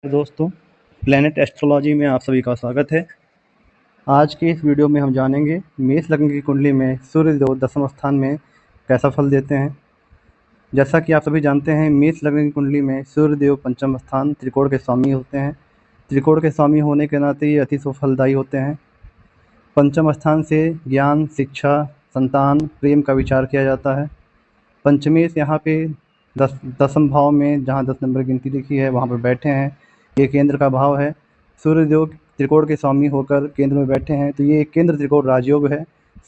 दोस्तों, planet astrology में आप सभी का स्वागत है। आज के इस वीडियो में हम जानेंगे मेष लग्न की कुंडली में सूर्य देव दसम स्थान में कैसा फल देते हैं। जैसा कि आप सभी जानते हैं, मेष लग्न की कुंडली में सूर्य देव पंचम स्थान त्रिकोण के स्वामी होते हैं। त्रिकोण के स्वामी होने के नाते ये अति फलदायी होते हैं। पंचम स्थान से ज्ञान, शिक्षा, संतान, प्रेम का विचार किया जाता है। पंचमेश यहाँ पे दसम भाव में जहाँ 10 नंबर गिनती लिखी है वहाँ पर बैठे हैं। ये केंद्र का भाव है। सूर्यदेव त्रिकोण के स्वामी होकर केंद्र में बैठे हैं, तो ये केंद्र त्रिकोण राजयोग है।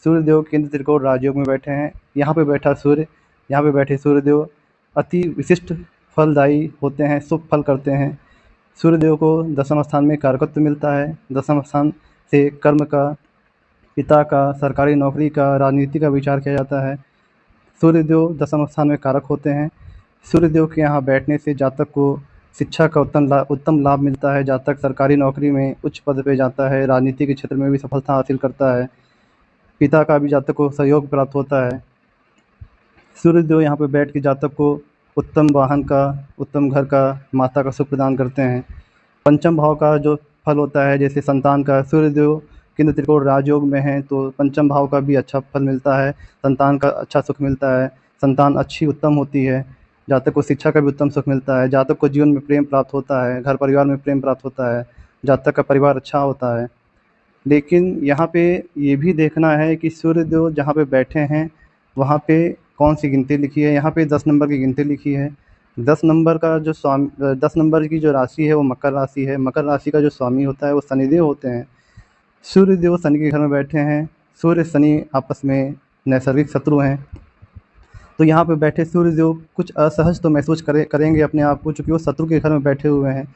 सूर्यदेव केंद्र त्रिकोण राजयोग में बैठे हैं। यहाँ पे बैठा सूर्य, यहाँ पे बैठे सूर्यदेव अति विशिष्ट फलदायी होते हैं, शुभ फल करते हैं। सूर्यदेव को दसम स्थान में कारकत्व मिलता है। दसम स्थान से कर्म का, पिता का, सरकारी नौकरी का, राजनीति का विचार किया जाता है। सूर्यदेव दसम स्थान में कारक होते हैं। सूर्यदेव के यहाँ बैठने से जातक को शिक्षा का उत्तम लाभ मिलता है। जातक सरकारी नौकरी में उच्च पद पे जाता है, राजनीति के क्षेत्र में भी सफलता हासिल करता है। पिता का भी जातक को सहयोग प्राप्त होता है। सूर्यदेव यहाँ पे बैठ के जातक को उत्तम वाहन का, उत्तम घर का, माता का सुख प्रदान करते हैं। पंचम भाव का जो फल होता है, जैसे संतान का, सूर्यदेव केंद्र त्रिकोण राजयोग में है तो पंचम भाव का भी अच्छा फल मिलता है। संतान का अच्छा सुख मिलता है। संतान अच्छी उत्तम होती है। जातक को शिक्षा का भी उत्तम सुख मिलता है। जातक को जीवन में प्रेम प्राप्त होता है, घर परिवार में प्रेम प्राप्त होता है। जातक का परिवार अच्छा होता है। लेकिन यहाँ पे ये भी देखना है कि सूर्यदेव जहाँ पे बैठे हैं वहाँ पे कौन सी गिनती लिखी है। यहाँ पे 10 नंबर की गिनती लिखी है। 10 नंबर का जो स्वामी, 10 नंबर की जो राशि है वो मकर राशि है। मकर राशि का जो स्वामी होता है वो शनिदेव होते हैं। सूर्यदेव शनि के घर में बैठे हैं। सूर्य शनि आपस में नैसर्गिक शत्रु हैं। तो यहाँ पे बैठे सूर्यदेव कुछ असहज तो महसूस करेंगे अपने आप को, चूँकि वो शत्रु के घर में बैठे हुए हैं।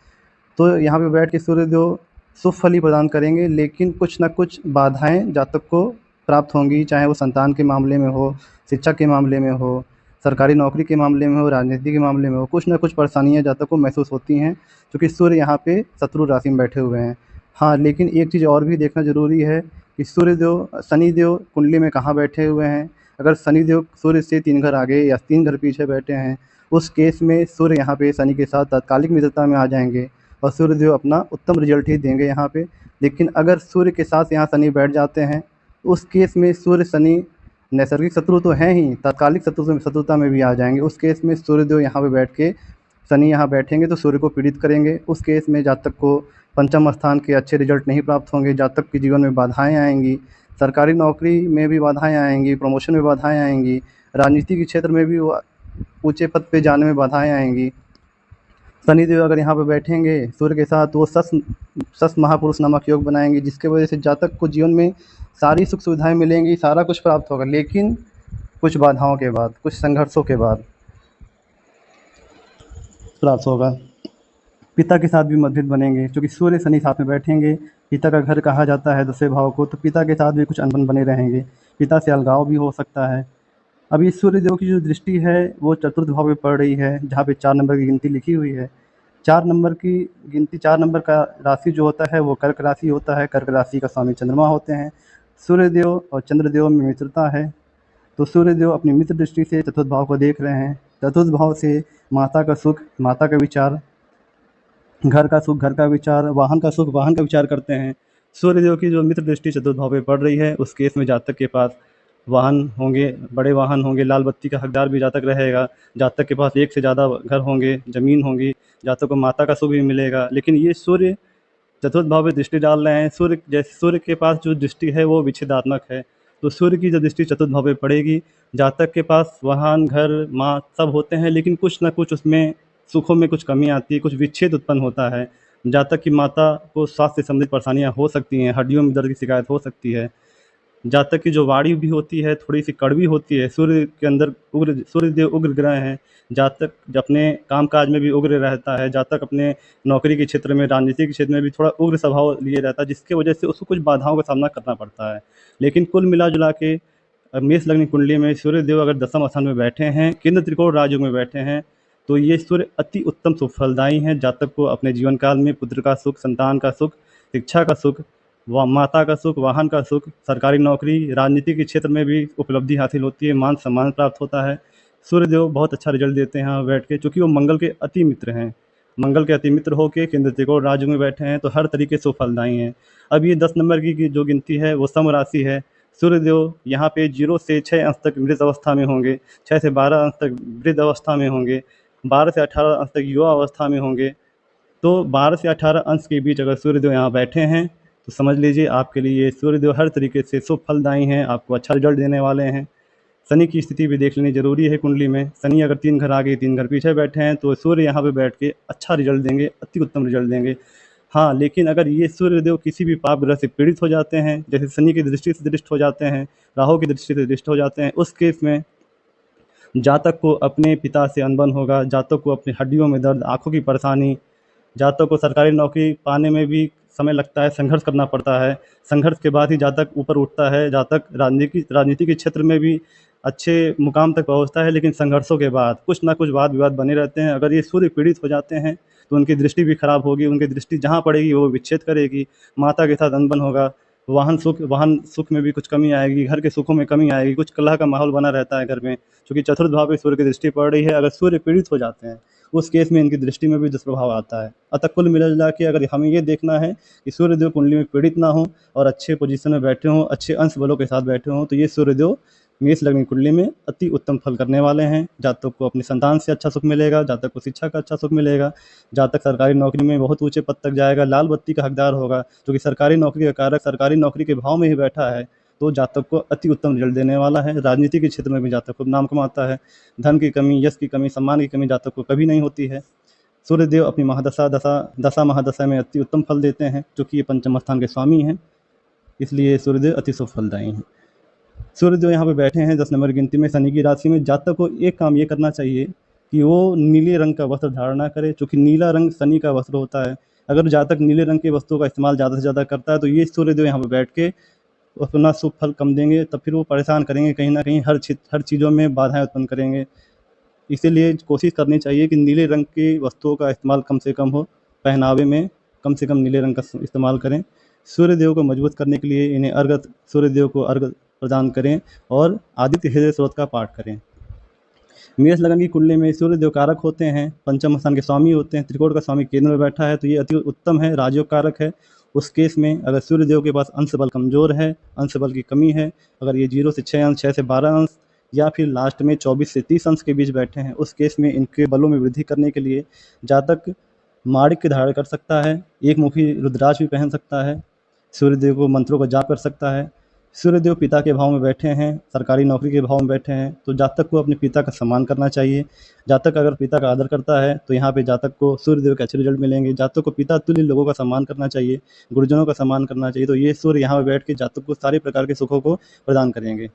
तो यहाँ पे बैठ के सूर्यदेव शुभ फल ही प्रदान करेंगे, लेकिन कुछ न कुछ बाधाएं जातक को प्राप्त होंगी, चाहे वो संतान के मामले में हो, शिक्षा के मामले में हो, सरकारी नौकरी के मामले में हो, राजनीति के मामले में हो। कुछ न कुछ परेशानियाँ जातक को महसूस होती हैं, क्योंकि सूर्य यहाँ पे शत्रु राशि में बैठे हुए हैं। हाँ, लेकिन एक चीज़ और भी देखना ज़रूरी है कि सूर्यदेव शनिदेव कुंडली में कहाँ बैठे हुए हैं। अगर शनिदेव सूर्य से 3 घर आगे या 3 घर पीछे बैठे हैं, उस केस में सूर्य यहाँ पे शनि के साथ तात्कालिक मित्रता में आ जाएंगे और सूर्यदेव अपना उत्तम रिजल्ट ही देंगे यहाँ पे। लेकिन अगर सूर्य के साथ यहाँ शनि बैठ जाते हैं, उस केस में सूर्य शनि नैसर्गिक शत्रु तो हैं ही, तात्कालिक शत्रुता में भी आ जाएंगे। उस केस में सूर्यदेव यहाँ पे बैठ के, शनि यहाँ बैठेंगे तो सूर्य को पीड़ित करेंगे। उस केस में जातक को पंचम स्थान के अच्छे रिजल्ट नहीं प्राप्त होंगे। जातक के जीवन में बाधाएं आएंगी। सरकारी नौकरी में भी बाधाएं आएंगी, प्रमोशन में बाधाएं आएंगी, राजनीति के क्षेत्र में भी ऊंचे पद पे जाने में बाधाएं आएंगी। शनिदेव अगर यहाँ पे बैठेंगे सूर्य के साथ, तो वो सस महापुरुष नामक योग बनाएंगे, जिसके वजह से जातक को जीवन में सारी सुख सुविधाएं मिलेंगी, सारा कुछ प्राप्त होगा, लेकिन कुछ बाधाओं के बाद, कुछ संघर्षों के बाद प्राप्त होगा। पिता के साथ भी मतभेद बनेंगे, क्योंकि सूर्य शनि साथ में बैठेंगे। पिता का घर कहा जाता है 10वें भाव को, तो पिता के साथ भी कुछ अनबन बने रहेंगे। पिता से अलगाव भी हो सकता है। अब इस सूर्यदेव की जो दृष्टि है वो चतुर्थ भाव में पड़ रही है, जहाँ पे 4 नंबर की गिनती लिखी हुई है। 4 नंबर की गिनती, 4 नंबर का राशि जो होता है वो कर्क राशि होता है। कर्क राशि का स्वामी चंद्रमा होते हैं। सूर्यदेव और चंद्रदेव में मित्रता है, तो सूर्यदेव अपनी मित्र दृष्टि से चतुर्थ भाव को देख रहे हैं। चतुर्थ भाव से माता का सुख, माता का विचार, घर का सुख, घर का विचार, वाहन का सुख, वाहन का विचार करते हैं। सूर्यदेव की जो मित्र दृष्टि चतुर्थ भाव पे पड़ रही है, उस केस में जातक के पास वाहन होंगे, बड़े वाहन होंगे, लाल बत्ती का हकदार भी जातक रहेगा। जातक के पास एक से ज़्यादा घर होंगे, ज़मीन होंगी, जातक को माता का सुख भी मिलेगा। लेकिन ये सूर्य चतुर्थ भाव में दृष्टि डाल रहे हैं। सूर्य, जैसे सूर्य के पास जो दृष्टि है वो विच्छेदात्मक है, तो सूर्य की जो दृष्टि चतुर्थ भाव में पड़ेगी, जातक के पास वाहन, घर, माँ सब होते हैं, लेकिन कुछ ना कुछ उसमें सुखों में कुछ कमी आती है, कुछ विच्छेद उत्पन्न होता है। जातक की माता को स्वास्थ्य से संबंधित परेशानियाँ हो सकती हैं, हड्डियों में दर्द की शिकायत हो सकती है। जातक की जो वाणी भी होती है थोड़ी सी कड़वी होती है। सूर्य के अंदर उग्र, सूर्यदेव उग्र ग्रह हैं। जातक अपने कामकाज में भी उग्र रहता है। जातक अपने नौकरी के क्षेत्र में, राजनीति के क्षेत्र में भी थोड़ा उग्र स्वभाव लिए रहता है, जिसकी वजह से उसको कुछ बाधाओं का सामना करना पड़ता है। लेकिन कुल मिला जुला के मेष लग्न कुंडली में सूर्यदेव अगर दसम स्थान में बैठे हैं, केंद्र त्रिकोण राजयोग में बैठे हैं, तो ये सूर्य अति उत्तम सुफलदायी हैं। जातक को अपने जीवन काल में पुत्र का सुख, संतान का सुख, शिक्षा का सुख, माता का सुख, वाहन का सुख, सरकारी नौकरी, राजनीति के क्षेत्र में भी उपलब्धि हासिल होती है, मान सम्मान प्राप्त होता है। सूर्यदेव बहुत अच्छा रिजल्ट देते हैं यहाँ बैठ के, चूँकि वो मंगल के अति मित्र हैं। मंगल के अति मित्र होकर केंद्र त्रिकोण राज्य में बैठे हैं, तो हर तरीके से वो फलदायी हैं। अब ये 10 नंबर की जो गिनती है वो सम राशि है। सूर्यदेव यहाँ पे 0 से 6 अंश तक मृत अवस्था में होंगे, 6 से 12 अंश तक वृद्ध अवस्था में होंगे, 12 से 18 अंश तक युवा अवस्था में होंगे। तो 12 से 18 अंश के बीच अगर सूर्यदेव यहाँ बैठे हैं तो समझ लीजिए आपके लिए सूर्यदेव हर तरीके से शुभ फलदायी हैं, आपको अच्छा रिजल्ट देने वाले हैं। शनि की स्थिति भी देख लेनी जरूरी है कुंडली में। शनि अगर 3 घर आगे 3 घर पीछे बैठे हैं तो सूर्य यहाँ पे बैठ के अच्छा रिजल्ट देंगे, अति उत्तम रिजल्ट देंगे। हाँ, लेकिन अगर ये सूर्यदेव किसी भी पाप ग्रह से पीड़ित हो जाते हैं, जैसे शनि की दृष्टि से दृष्ट हो जाते हैं, राहु की दृष्टि से दृष्ट हो जाते हैं, उस केस में जातक को अपने पिता से अनबन होगा, जातक को अपनी हड्डियों में दर्द, आँखों की परेशानी, जातक को सरकारी नौकरी पाने में भी समय लगता है, संघर्ष करना पड़ता है। संघर्ष के बाद ही जातक ऊपर उठता है, जातक राजनीति के क्षेत्र में भी अच्छे मुकाम तक पहुंचता है, लेकिन संघर्षों के बाद कुछ ना कुछ वाद विवाद बने रहते हैं। अगर ये सूर्य पीड़ित हो जाते हैं तो उनकी दृष्टि भी खराब होगी, उनकी दृष्टि जहाँ पड़ेगी वो विच्छेद करेगी, माता के साथ अनबन होगा, वाहन सुख में भी कुछ कमी आएगी, घर के सुखों में कमी आएगी, कुछ कलह का माहौल बना रहता है घर में, क्योंकि चतुर्थ भाव पे सूर्य की दृष्टि पड़ रही है। अगर सूर्य पीड़ित हो जाते हैं उस केस में इनकी दृष्टि में भी दुष्प्रभाव आता है। अतः कुल मिला के अगर हमें ये देखना है कि सूर्यदेव कुंडली में पीड़ित ना हो और अच्छे पोजीशन में बैठे हों, अच्छे अंश बलों के साथ बैठे हों, तो ये सूर्यदेव मेष लग्न कुंडली में अति उत्तम फल करने वाले हैं। जातक को अपनी संतान से अच्छा सुख मिलेगा, जातक को शिक्षा का अच्छा सुख मिलेगा, जातक सरकारी नौकरी में बहुत ऊंचे पद तक जाएगा, लाल बत्ती का हकदार होगा, क्योंकि सरकारी नौकरी का कारक सरकारी नौकरी के भाव में ही बैठा है, तो जातक को अति उत्तम रिजल्ट देने वाला है। राजनीति के क्षेत्र में भी जातक खूब नाम कमाता है। धन की कमी, यश की कमी, सम्मान की कमी जातक को कभी नहीं होती है। सूर्यदेव अपनी दशा महादशा में अति उत्तम फल देते हैं, क्योंकि ये पंचम स्थान के स्वामी हैं, इसलिए सूर्यदेव अति शुभ फलदायी हैं। सूर्यदेव यहाँ पे बैठे हैं 10 नंबर गिनती में शनि की राशि में। जातक को एक काम ये करना चाहिए कि वो नीले रंग का वस्त्र धारण ना करे, क्योंकि नीला रंग शनि का वस्त्र होता है। अगर जातक नीले रंग के वस्त्रों का इस्तेमाल ज़्यादा से ज़्यादा करता है तो ये सूर्यदेव यहाँ पे बैठ के अपना शुभ फल कम देंगे, तब फिर वो परेशान करेंगे, कहीं ना कहीं हर चीज़ों में बाधाएं उत्पन्न करेंगे। इसीलिए कोशिश करनी चाहिए कि नीले रंग की वस्तुओं का इस्तेमाल कम से कम हो, पहनावे में कम से कम नीले रंग का इस्तेमाल करें। सूर्यदेव को मजबूत करने के लिए इन्हें सूर्यदेव को अर्घ प्रदान करें और आदित्य हृदय स्रोत का पाठ करें। मेष लगन की कुंडली में सूर्यदेव कारक होते हैं, पंचम स्थान के स्वामी होते हैं, त्रिकोण का स्वामी केंद्र में बैठा है, तो ये अति उत्तम है, राजयोग कारक है। उस केस में अगर सूर्यदेव के पास अंश बल कमजोर है, अंश बल की कमी है, अगर ये 0 से 6 अंश, 6 से 12 अंश या फिर लास्ट में 24 से 30 अंश के बीच बैठे हैं, उस केस में इनके बलों में वृद्धि करने के लिए जातक माणिक्य धारण कर सकता है, एक मुखी रुद्राक्ष भी पहन सकता है, सूर्यदेव को मंत्रों का जाप कर सकता है। सूर्यदेव पिता के भाव में बैठे हैं, सरकारी नौकरी के भाव में बैठे हैं, तो जातक को अपने पिता का सम्मान करना चाहिए। जातक अगर पिता का आदर करता है तो यहाँ पे जातक को सूर्यदेव के अच्छे रिजल्ट मिलेंगे। जातक को पिता तुल्य लोगों का सम्मान करना चाहिए, गुरुजनों का सम्मान करना चाहिए, तो ये सूर्य यहाँ पे बैठ के जातक को सारे प्रकार के सुखों को प्रदान करेंगे।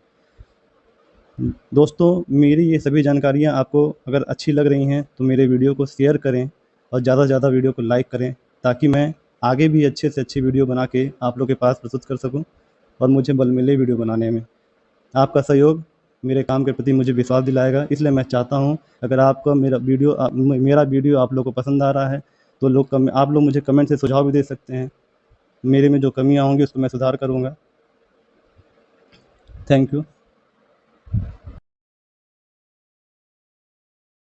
दोस्तों, मेरी ये सभी जानकारियाँ आपको अगर अच्छी लग रही हैं तो मेरे वीडियो को शेयर करें और ज़्यादा से ज़्यादा वीडियो को लाइक करें, ताकि मैं आगे भी अच्छे से अच्छी वीडियो बना के आप लोग के पास प्रस्तुत कर सकूं और मुझे बल मिले वीडियो बनाने में। आपका सहयोग मेरे काम के प्रति मुझे विश्वास दिलाएगा, इसलिए मैं चाहता हूं अगर आपका मेरा वीडियो आप लोगों को पसंद आ रहा है तो आप लोग मुझे कमेंट से सुझाव भी दे सकते हैं। मेरे में जो कमियां होंगी उसको मैं सुधार करूँगा। Thank you.